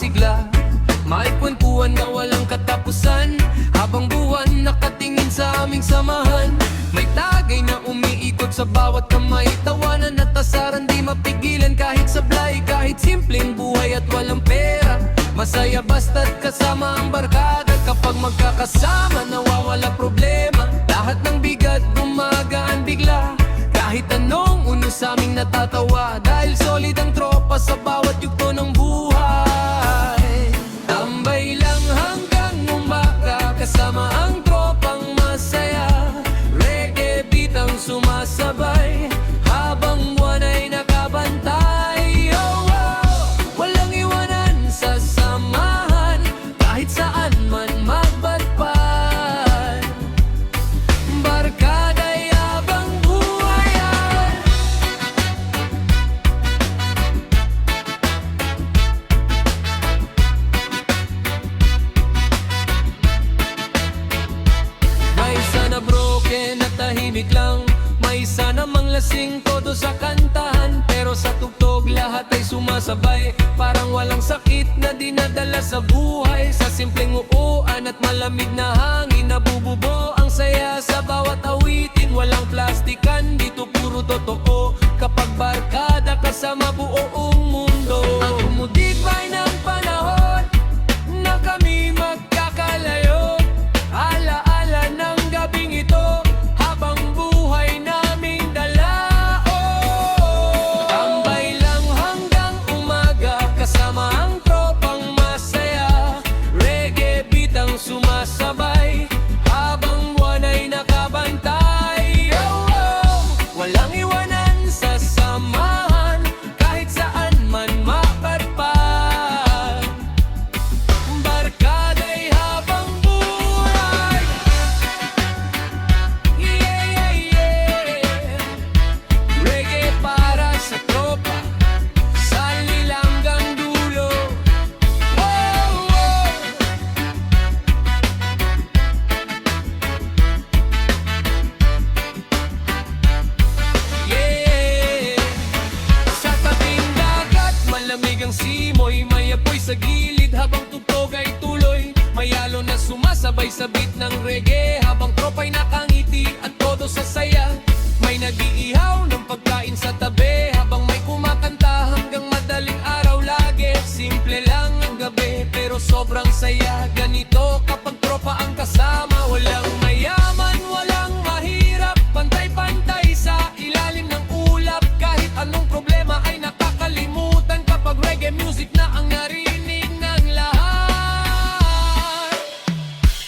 sigla. May kwentuhan na walang katapusan, habang buwan nakatingin sa aming samahan. May tagay na umiikot sa bawat kamay, tawanan at asaran di mapigilan kahit sablay. Kahit simpleng buhay at walang pera, masaya basta't kasama ang barkada. Kapag magkakasama nawawala problema, lahat ng bigat gumagaan bigla. Kahit anong uno sa aming natatawa, dahil solid ang tropa sa bawat yugto ng buhay. Tambay lang hanggang umaga, kasama ang tropang masaya. Reggae beat ang sumasabay, habang buwan ay nakabantay. Oh, oh. Walang iwanan sa samahan, kahit saan man magbatpan. Barkada'y habang buhayan. May sana broken at tahimik lang, may isa namang lasing todo sa kantahan. Pero sa tugtog lahat ay sumasabay, parang walang sakit na dinadala sa buhay. Sa simpleng uuan at malamig na hangin, nabububo ang saya sa bawat awitin. Walang plastikan, dito puro totoo. Kapag barkada kasama buong mundo. Ang umudibay ng panahon na kami magkakalayo, alaala ng gabing ito, habang buhay naming dala. Oh, tambay lang hanggang umaga, kasama ang tropang masaya. Reggae beat ang sumasabay, habang buwan ay nakabantay. Oh, oh. Walang iwanan sa samahan, kahit saan man mapadpad. Barkada'y habang buhay. Yeah, yeah, yeah. Reggae para sa tropa, sa nilanggang dulo. Oh, oh. Yeah. Sa tabing dagat, malamig ang simoy, may apoy sa gilid habang tugtog ay tuloy. May alon na sumasabay sa beat ng reggae, habang tropa'y nakangiti at todo sa saya. May nag-iihaw ng pagkain sa tabi, habang may kumakanta hanggang madaling araw lagi. Simple lang ang gabi, pero sobrang saya. Ganito kapag tropa ang kasama, walang mayaman, walang mahirap, pantay-pantay sa ilalim ng ulap. Kahit anong problema ay nakakalimutan kapag reggae music na ang narinig ng lahat.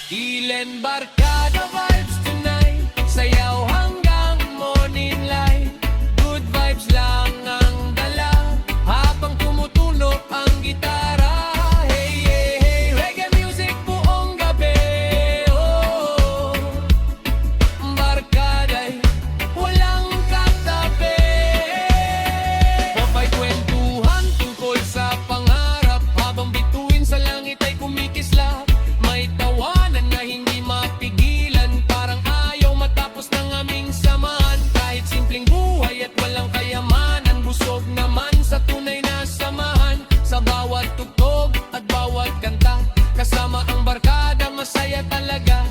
Ilen barkada vibes tonight, sayaw hanggang morning light. Good vibes lang ang dala, habang tumutunog ang gitara. Hey, hey, hey, reggae music buong gabi. Oh, barkada'y walang katabi. Papay kwentuhan tungkol sa pangarap, habang bituin sa langit ay kumikislap. May tawanan na hindi mapigilan, parang ayaw matapos ng aming samahan. Kahit simpleng buhay at walang kayamanan, busog naman sa tunay na samahan. Sa bawat tugtog at bawat kanta, kasama ang barkada, masaya talaga.